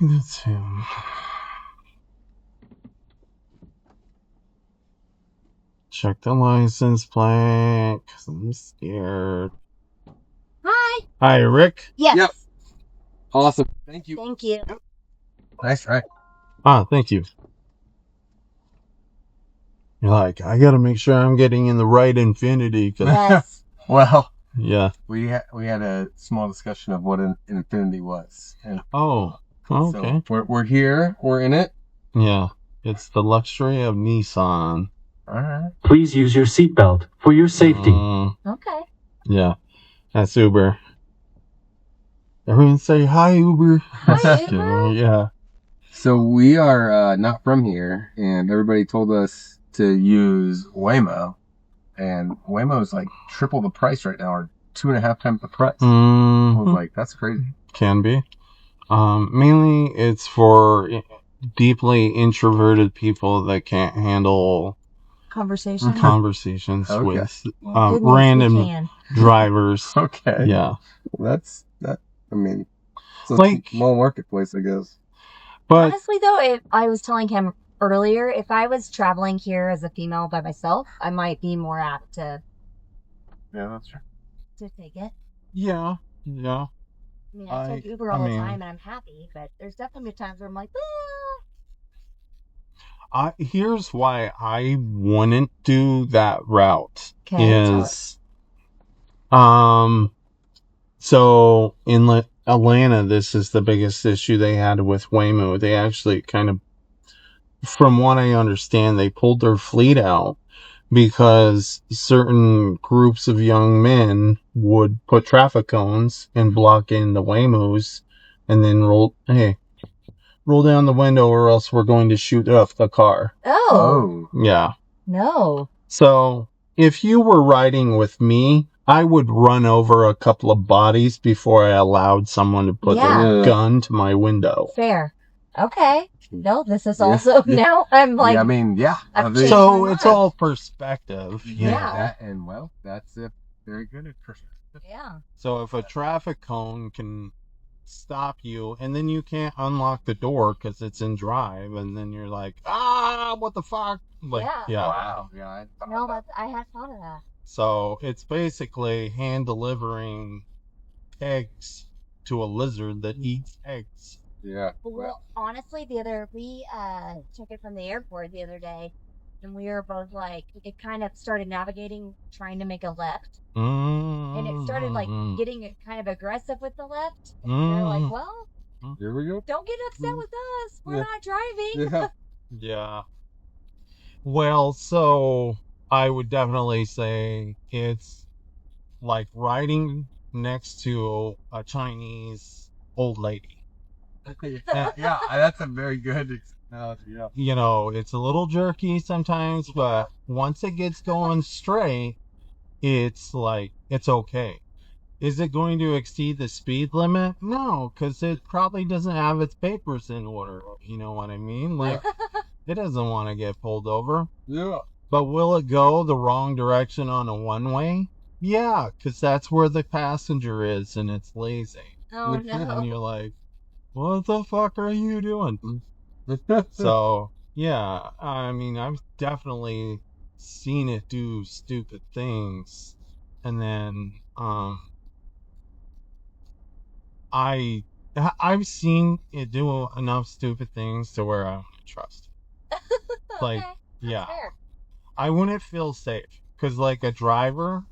That's him. Check the license plate, because I'm scared. Hi. Hi, Rick. Yes. Yep. Awesome. Thank you. Thank you. Nice try. Thank you. You're like, I gotta make sure I'm getting in the right Infinity. Yes. Well, Yeah. we had a small discussion of what an Infinity was. And Oh, okay. So we're here. We're in it. Yeah. It's the luxury of Nissan. All right. Please use your seatbelt for your safety. Okay. Yeah. That's Uber. Everyone say hi, Uber. Hi, Uber. Yeah. So we are not from here, and everybody told us to use Waymo, and Waymo is like triple the price right now, or 2.5 times the price. I was like, that's crazy. Can be. Mainly it's for deeply introverted people that can't handle conversations Okay. with random drivers. Okay. Yeah. Well, I mean, it's a Like- small marketplace, I guess. But Honestly, though, I was telling him earlier, if I was traveling here as a female by myself, I might be more apt to Yeah, that's true. take it. yeah. I mean, I take Uber all the time, and I'm happy. But there's definitely times where I'm like, Here's why I wouldn't do that route. Okay, So in Atlanta, this is the biggest issue they had with Waymo. They actually kind of, from what I understand, they pulled their fleet out because certain groups of young men would put traffic cones and block in the Waymos and then roll down the window or else we're going to shoot up the car. Oh. Yeah. No. So if you were riding with me, I would run over a couple of bodies before I allowed someone to put their gun to my window. Fair. Okay. No, this is also now I'm like. Yeah, I mean, yeah. So it's all perspective. Yeah. That's it. Very good at perspective. Yeah. So if a traffic cone can stop you and then you can't unlock the door because it's in drive and then you're like, what the fuck? Like, yeah. Wow. Yeah. I had thought of that. So it's basically hand delivering eggs to a lizard that eats eggs. Yeah. Well, honestly, we took it from the airport the other day, and we were both like, it kind of started navigating, trying to make a left, and it started like getting kind of aggressive with the left. And we were like, well, here we go. Don't get upset with us. We're not driving. Yeah. Well, so I would definitely say it's like riding next to a Chinese old lady. Yeah, that's a very good analogy. Yeah. You know, it's a little jerky sometimes, but once it gets going straight, it's like, it's okay. Is it going to exceed the speed limit? No, because it probably doesn't have its papers in order. You know what I mean? Like, it doesn't want to get pulled over. Yeah. But will it go the wrong direction on a one-way? Yeah, because that's where the passenger is and it's lazy. Oh, no. And you're like, what the fuck are you doing? So, yeah, I mean, I've definitely seen it do stupid things. And then, I've seen it do enough stupid things to where I don't trust it. Like, yeah. Fair. I wouldn't feel safe. Because, like, a driver,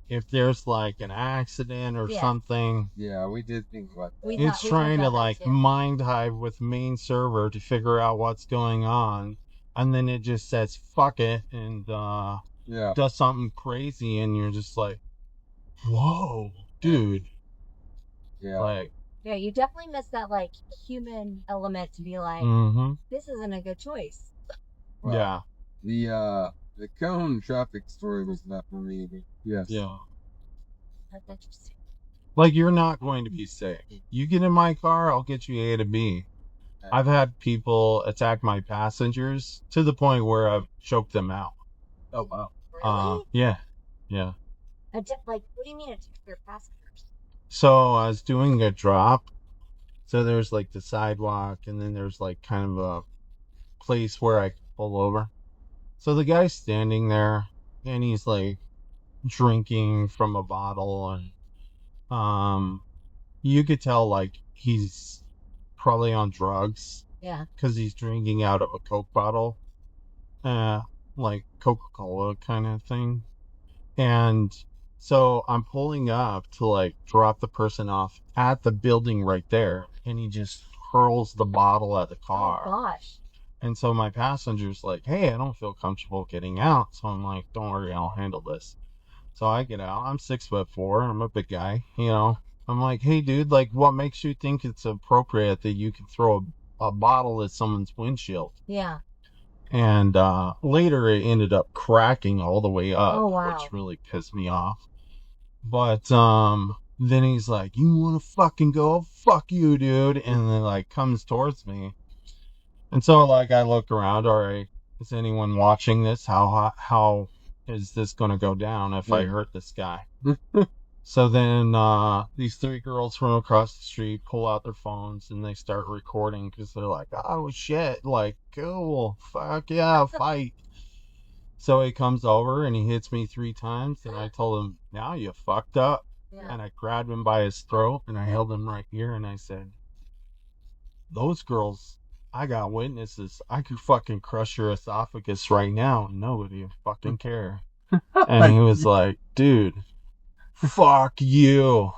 if there's, like, an accident or something... Yeah, we did think about that. It's trying to, like, mind hive with main server to figure out what's going on. And then it just says, fuck it, and, does something crazy, and you're just like, whoa, dude. Yeah. Like... Yeah, you definitely miss that, like, human element to be like, this isn't a good choice. Well, yeah. The cone traffic story was not for me, but yes. Yeah. That's interesting. Like, you're not going to be safe. You get in my car, I'll get you A to B. I've had people attack my passengers to the point where I've choked them out. Oh, wow. Really? Yeah. Like, what do you mean attack your passengers? So I was doing a drop, So there's like the sidewalk, and then there's like kind of a place where I pull over. So the guy's standing there, and he's like drinking from a bottle, and you could tell like he's probably on drugs. Yeah. Because he's drinking out of a Coke bottle, like Coca-Cola kind of thing. And so I'm pulling up to like drop the person off at the building right there, and he just hurls the bottle at the car. Oh gosh. And so my passenger's like, hey, I don't feel comfortable getting out. So I'm like, don't worry, I'll handle this. So I get out. I'm 6'4". I'm a big guy, you know. I'm like, hey, dude, like, what makes you think it's appropriate that you can throw a bottle at someone's windshield? Yeah. And later it ended up cracking all the way up, Oh, wow. which really pissed me off. But then he's like, you want to fucking go? Fuck you, dude. And then like comes towards me. And so like I look around, all right, is anyone watching this? How is this going to go down if I hurt this guy? So then these three girls from across the street pull out their phones and they start recording because they're like, oh shit, like, cool, fuck yeah, fight. So he comes over and he hits me 3 times, and I told him, now you fucked up. Yeah. And I grabbed him by his throat and I held him right here and I said, those girls, I got witnesses. I could fucking crush your esophagus right now and nobody would fucking care. And he was like, dude, fuck you.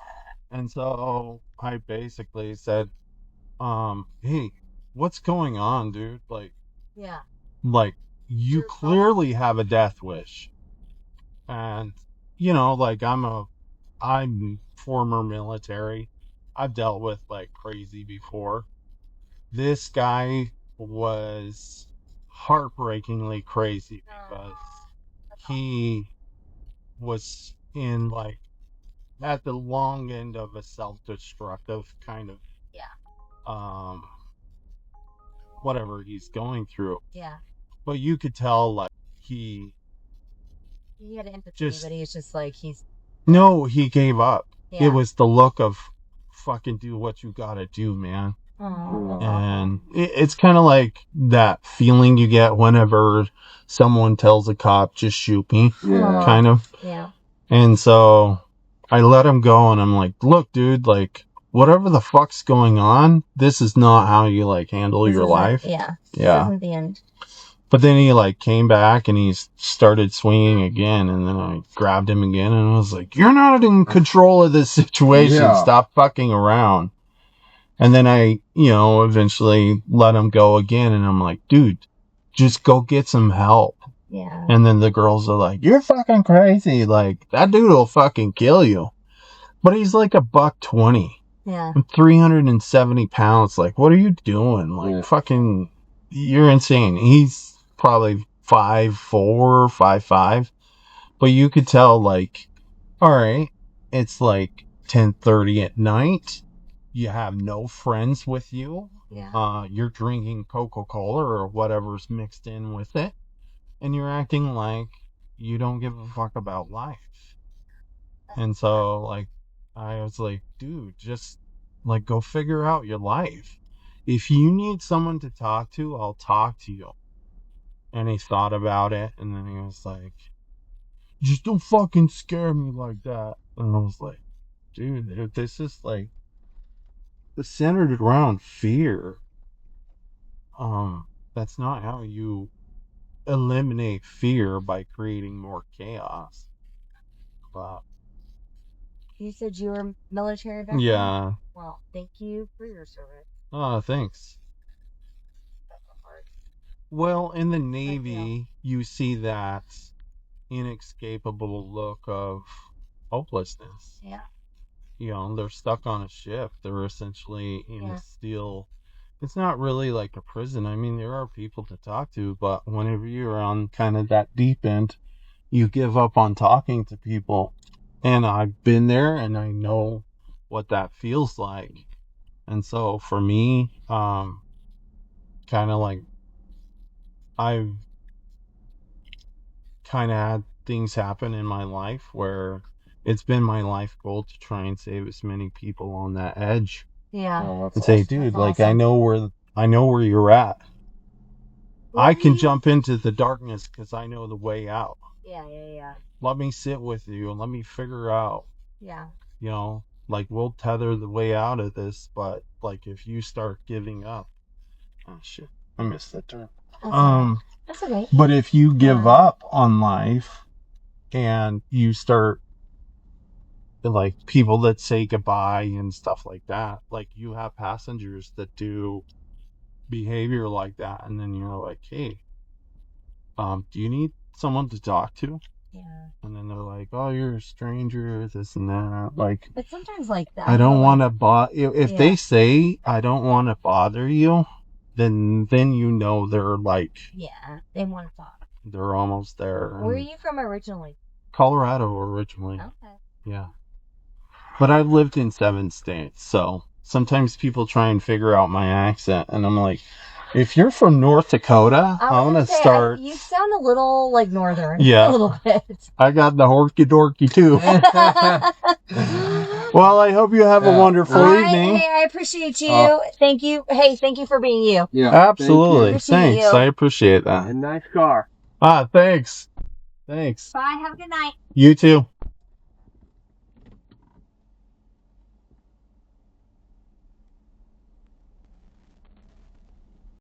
And so I basically said, hey, what's going on, dude? Like, Yeah. like you clearly have a death wish. And, you know, like I'm former military. I've dealt with like crazy before. This guy was heartbreakingly crazy because he was in like at the long end of a self-destructive kind of whatever he's going through. Yeah. But you could tell like He had empathy, just but he's just like no, he gave up. Yeah. It was the look of fucking do what you gotta do, man. Aww. And it's kind of like that feeling you get whenever someone tells a cop, just shoot me, kind of. Yeah. And so I let him go, and I'm like, look, dude, like, whatever the fuck's going on, this is not how you, like, handle your life. Yeah. Yeah. This isn't the end. But then he, like, came back, and he started swinging again, and then I grabbed him again, and I was like, you're not in control of this situation. Yeah. Stop fucking around. And then I, you know, eventually let him go again, and I'm like, dude, just go get some help. Yeah. And then the girls are like, you're fucking crazy. Like, that dude will fucking kill you. But he's like $120. Yeah. 370 pounds. Like, what are you doing? Like, fucking, you're insane. He's probably 5'4", 5'5". But you could tell, like, all right, it's like 10:30 at night. You have no friends with you. Yeah. You're drinking Coca-Cola or whatever's mixed in with it. And you're acting like you don't give a fuck about life. And so, like, I was like, dude, just, like, go figure out your life. If you need someone to talk to, I'll talk to you. And he thought about it, and then he was like, just don't fucking scare me like that. And I was like, dude, if this is, like, centered around fear, that's not how you eliminate fear by creating more chaos. But You said you were military veteran? yeah. Well, thank you for your service. Thanks. Well, in the Navy, you see that inescapable look of hopelessness. Yeah. You know, they're stuck on a ship. They're essentially in a steel. It's not really like a prison. I mean, there are people to talk to, but whenever you're on kind of that deep end, you give up on talking to people. And I've been there, and I know what that feels like. And so for me, kind of like I've kind of had things happen in my life where it's been my life goal to try and save as many people on that edge Yeah. Oh, And say, awesome. dude, That's like awesome. I know where you're at. I can Really? jump into the darkness because I know the way out. Yeah. Let me sit with you and let me figure out, Yeah. you know, like we'll tether the way out of this, but like if you start giving up, oh shit, I missed that term. That's okay. But if you give up on life and you start like people that say goodbye and stuff like that, like you have passengers that do behavior like that, and then you're like, hey, do you need someone to talk to? Yeah. And then they're like, oh, you're a stranger, this and that. Like, But sometimes like that. I don't want to if they Yeah. say I don't want to bother you, then you know they're like, Yeah, they want to talk. they're almost there. Where are you from originally? Colorado originally. Okay. Yeah. But I've lived in 7 states, so sometimes people try and figure out my accent, and I'm like, if you're from North Dakota, I'm gonna start. You sound a little like northern. Yeah. A little bit. I got the horky dorky too. Well, I hope you have a wonderful evening. Hey, I appreciate you. Thank you. Hey, thank you for being you. Yeah, absolutely. Thanks. You. I appreciate that. A nice car. Thanks. Bye. Have a good night. You too.